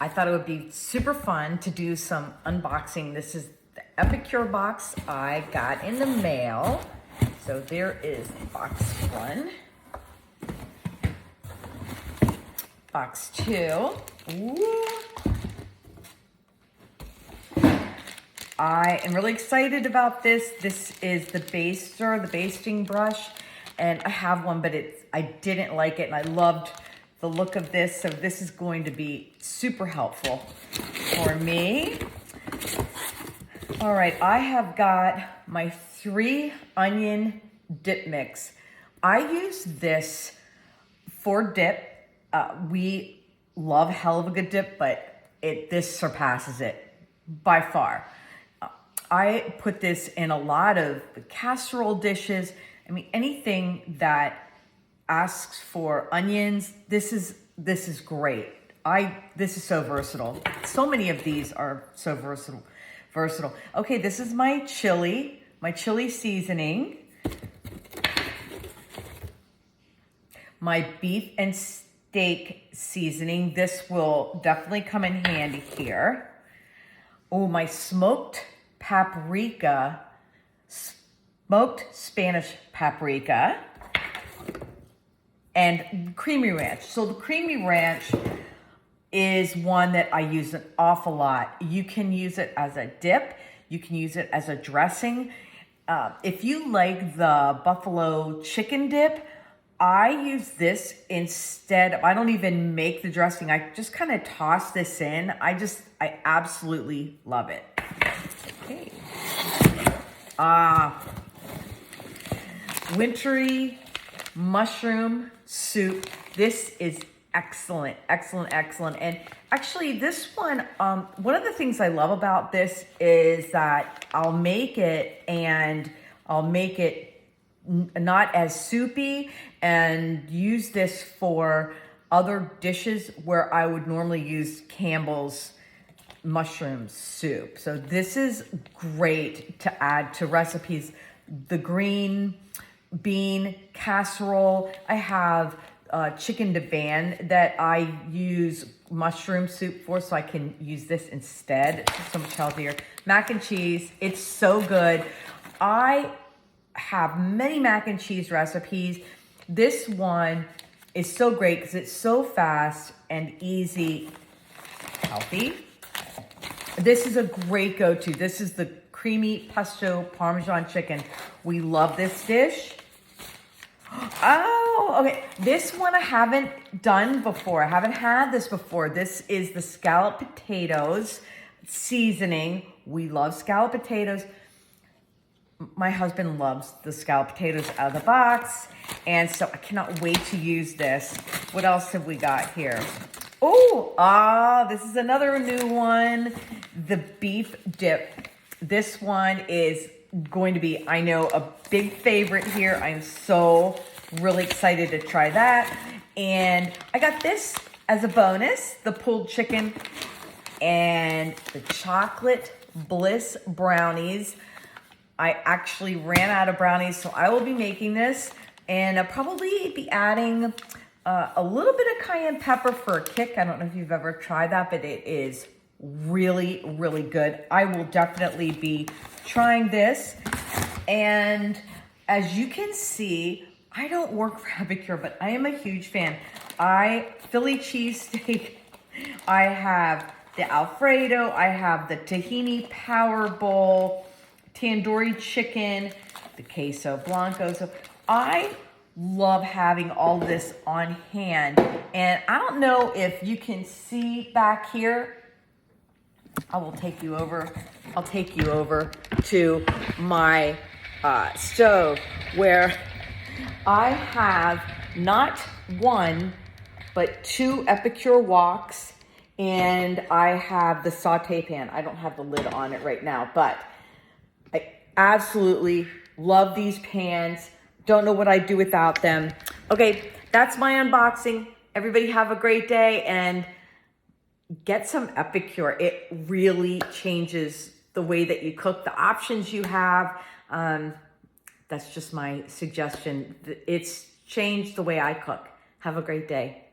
I thought it would be super fun to do some unboxing. This is the Epicure box I got in the mail. So there is box one. Box two. Ooh. I am really excited about this. This is the baster, the basting brush. And I have one, but I didn't like it, and I loved the look of this. So this is going to be super helpful for me. All right, I have got my 3 onion dip mix. I use this for dip. We love hell of a good dip, but this surpasses it by far. I put this in a lot of casserole dishes. I mean, anything that asks for onions, this is great. This is so versatile. So many of these are so versatile. Okay, this is my chili seasoning. My beef and steak seasoning. This will definitely come in handy here. Oh, my smoked paprika, smoked Spanish paprika, and creamy ranch. So the creamy ranch is one that I use an awful lot. You can use it as a dip. You can use it as a dressing. If you like the buffalo chicken dip, I use this instead. I don't even make the dressing. I just kind of toss this in. I absolutely love it. Okay. Wintry mushroom soup. This is excellent. And actually this one of the things I love about this is that I'll make it not as soupy and use this for other dishes where I would normally use Campbell's mushroom soup. So this is great to add to recipes. The green bean casserole. I have chicken divan that I use mushroom soup for, so I can use this instead. It's so much healthier. Mac and cheese. It's so good. I have many mac and cheese recipes. This one is so great because it's so fast and easy, healthy. This is a great go-to. This is the creamy pesto Parmesan chicken. We love this dish. Oh, okay. This one I haven't done before. I haven't had this before. This is the scalloped potatoes seasoning. We love scalloped potatoes. My husband loves the scalloped potatoes out of the box, and so I cannot wait to use this. What else have we got here? Oh, this is another new one. The beef dip. This one is going to be, I know, a big favorite here. I'm so really excited to try that. And I got this as a bonus, the pulled chicken and the chocolate bliss brownies. I actually ran out of brownies, so I will be making this, and I'll probably be adding a little bit of cayenne pepper for a kick. I don't know if you've ever tried that, but it is really, really good. I will definitely be trying this. And as you can see, I don't work for Epicure, but I am a huge fan. Philly cheesesteak. I have the Alfredo. I have the tahini power bowl, tandoori chicken, the queso blanco. So I love having all this on hand. And I don't know if you can see back here. I will take you over. I'll take you over to my stove where I have not one, but 2 Epicure woks, and I have the saute pan. I don't have the lid on it right now, but I absolutely love these pans. Don't know what I'd do without them. Okay, that's my unboxing. Everybody have a great day and get some Epicure. It really changes the way that you cook, the options you have. That's just my suggestion. It's changed the way I cook. Have a great day.